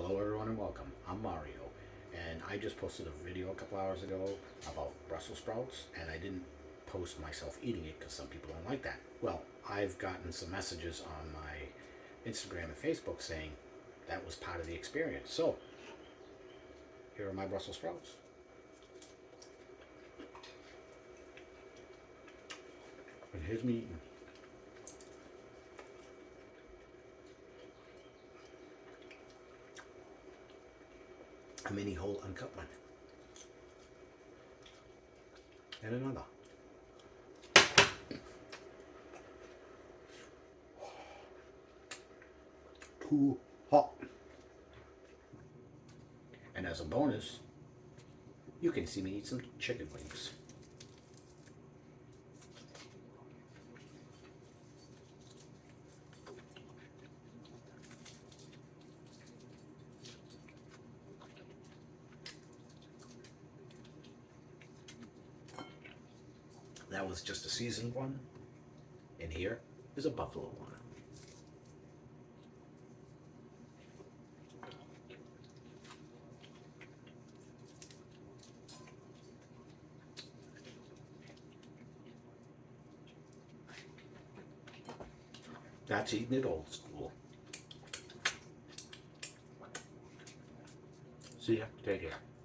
Hello everyone and welcome. I'm Mario, and I just posted a video a couple hours ago about Brussels sprouts, and I didn't post myself eating it because some people don't like that. Well, I've gotten some messages on my Instagram and Facebook saying that was part of the experience. So, here are my Brussels sprouts. And here's me eating. A mini whole uncut one. And another. Too hot. And as a bonus, you can see me eat some chicken wings. That was just a seasoned one, and here is a buffalo one. That's eating it old school. See ya. Take care.